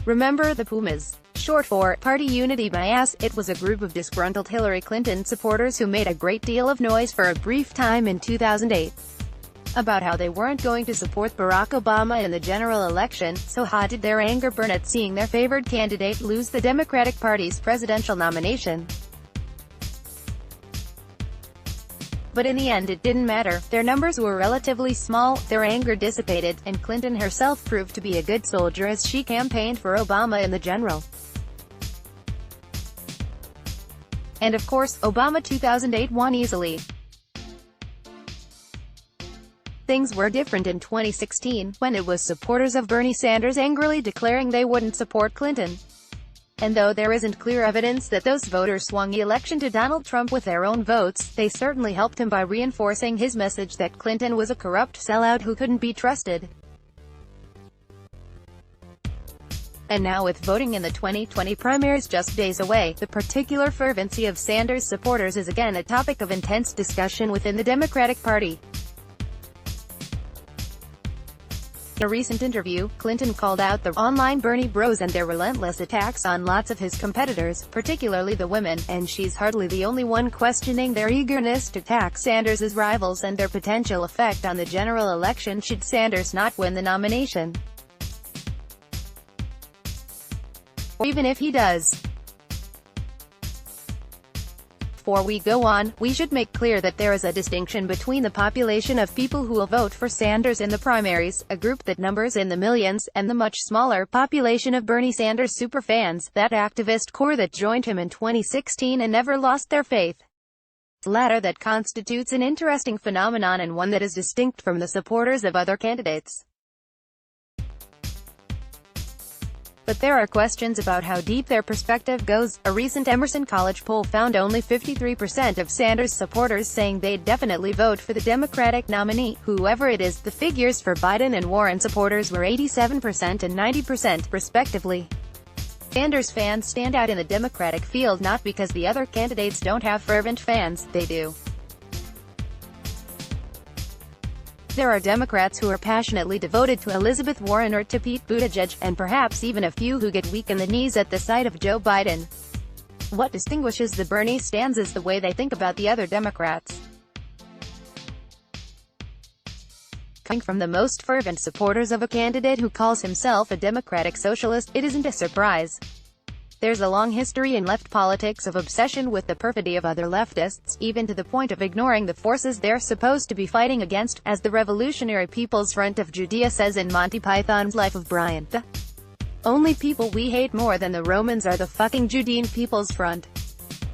Remember the PUMAs? Short for Party Unity My Ass. It was a group of disgruntled Hillary Clinton supporters who made a great deal of noise for a brief time in 2008 about how they weren't going to support Barack Obama in the general election. So how did their anger burn at seeing their favored candidate lose the Democratic Party's presidential nomination? But in the end it didn't matter. Their numbers were relatively small, their anger dissipated, and Clinton herself proved to be a good soldier as she campaigned for Obama in the general. And of course, Obama 2008 won easily. Things were different in 2016, when it was supporters of Bernie Sanders angrily declaring they wouldn't support Clinton. And though there isn't clear evidence that those voters swung the election to Donald Trump with their own votes, they certainly helped him by reinforcing his message that Clinton was a corrupt sellout who couldn't be trusted. And now with voting in the 2020 primaries just days away, the particular fervency of Sanders supporters is again a topic of intense discussion within the Democratic Party. In a recent interview, Clinton called out the online Bernie bros and their relentless attacks on lots of his competitors, particularly the women, and she's hardly the only one questioning their eagerness to attack Sanders' rivals and their potential effect on the general election should Sanders not win the nomination. Or even if he does. Before we go on, we should make clear that there is a distinction between the population of people who will vote for Sanders in the primaries, a group that numbers in the millions, and the much smaller population of Bernie Sanders superfans, that activist core that joined him in 2016 and never lost their faith. The latter that constitutes an interesting phenomenon and one that is distinct from the supporters of other candidates. But there are questions about how deep their perspective goes. A recent Emerson College poll found only 53% of Sanders supporters saying they'd definitely vote for the Democratic nominee, whoever it is. The figures for Biden and Warren supporters were 87% and 90%, respectively. Sanders fans stand out in the Democratic field not because the other candidates don't have fervent fans, they do. There are Democrats who are passionately devoted to Elizabeth Warren or to Pete Buttigieg, and perhaps even a few who get weak in the knees at the sight of Joe Biden. What distinguishes the Bernie stands is the way they think about the other Democrats. Coming from the most fervent supporters of a candidate who calls himself a democratic socialist, it isn't a surprise. There's a long history in left politics of obsession with the perfidy of other leftists, even to the point of ignoring the forces they're supposed to be fighting against, as the Revolutionary People's Front of Judea says in Monty Python's Life of Brian. The only people we hate more than the Romans are the fucking Judean People's Front.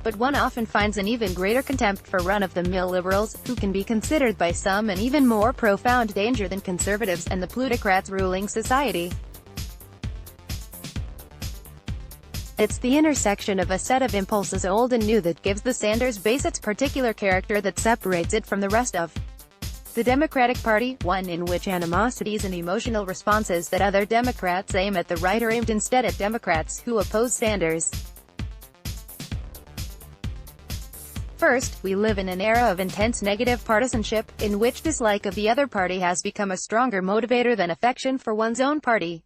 But one often finds an even greater contempt for run-of-the-mill liberals, who can be considered by some an even more profound danger than conservatives and the plutocrats ruling society. It's the intersection of a set of impulses old and new that gives the Sanders base its particular character that separates it from the rest of the Democratic Party, one in which animosities and emotional responses that other Democrats aim at the right are aimed instead at Democrats who oppose Sanders. First, we live in an era of intense negative partisanship, in which dislike of the other party has become a stronger motivator than affection for one's own party.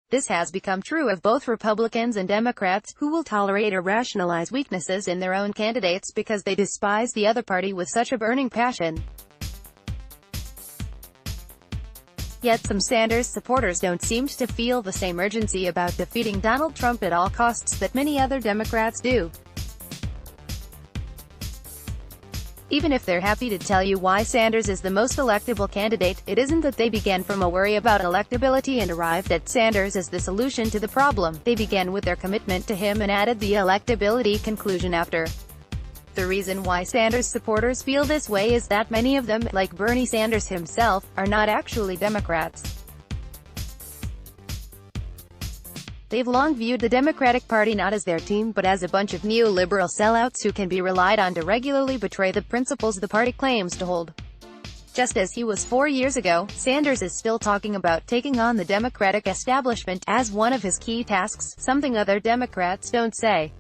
This has become true of both Republicans and Democrats, who will tolerate or rationalize weaknesses in their own candidates because they despise the other party with such a burning passion. Yet some Sanders supporters don't seem to feel the same urgency about defeating Donald Trump at all costs that many other Democrats do. Even if they're happy to tell you why Sanders is the most electable candidate, it isn't that they began from a worry about electability and arrived at Sanders as the solution to the problem. They began with their commitment to him and added the electability conclusion after. The reason why Sanders supporters feel this way is that many of them, like Bernie Sanders himself, are not actually Democrats. They've long viewed the Democratic Party not as their team but as a bunch of neoliberal sellouts who can be relied on to regularly betray the principles the party claims to hold. Just as he was 4 years ago, Sanders is still talking about taking on the Democratic establishment as one of his key tasks, something other Democrats don't say.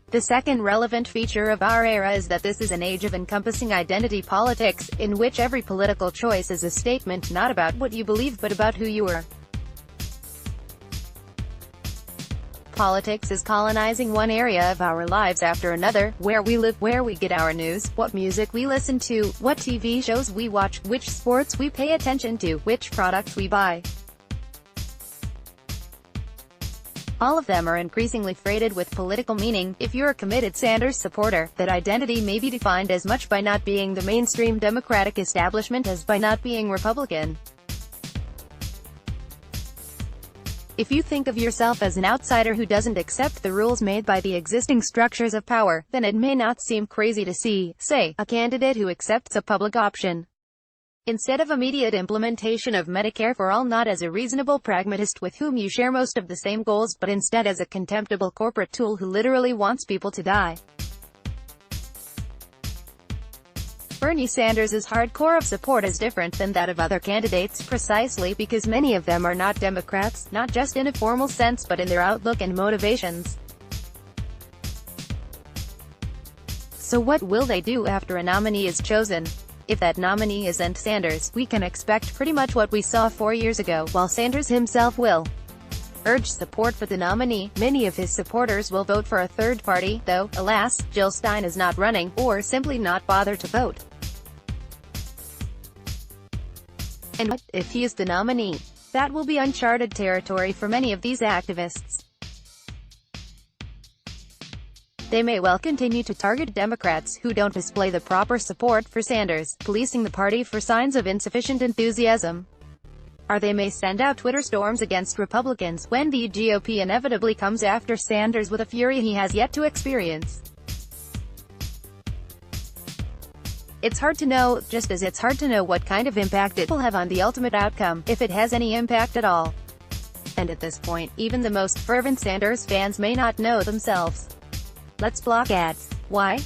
The second relevant feature of our era is that this is an age of encompassing identity politics, in which every political choice is a statement not about what you believe but about who you are. Politics is colonizing one area of our lives after another: where we live, where we get our news, what music we listen to, what TV shows we watch, which sports we pay attention to, which products we buy. All of them are increasingly freighted with political meaning. If you're a committed Sanders supporter, that identity may be defined as much by not being the mainstream Democratic establishment as by not being Republican. If you think of yourself as an outsider who doesn't accept the rules made by the existing structures of power, then it may not seem crazy to see, say, a candidate who accepts a public option instead of immediate implementation of Medicare for all, not as a reasonable pragmatist with whom you share most of the same goals, but instead as a contemptible corporate tool who literally wants people to die. Bernie Sanders' hardcore of support is different than that of other candidates, precisely because many of them are not Democrats, not just in a formal sense but in their outlook and motivations. So what will they do after a nominee is chosen? If that nominee isn't Sanders, we can expect pretty much what we saw 4 years ago, while Sanders himself will urge support for the nominee. Many of his supporters will vote for a third party, though, alas, Jill Stein is not running, or simply not bother to vote. And what if he is the nominee? That will be uncharted territory for many of these activists. They may well continue to target Democrats who don't display the proper support for Sanders, policing the party for signs of insufficient enthusiasm. Or they may send out Twitter storms against Republicans when the GOP inevitably comes after Sanders with a fury he has yet to experience. It's hard to know, just as it's hard to know what kind of impact it will have on the ultimate outcome, if it has any impact at all. And at this point, even the most fervent Sanders fans may not know themselves. Let's block ads. Why?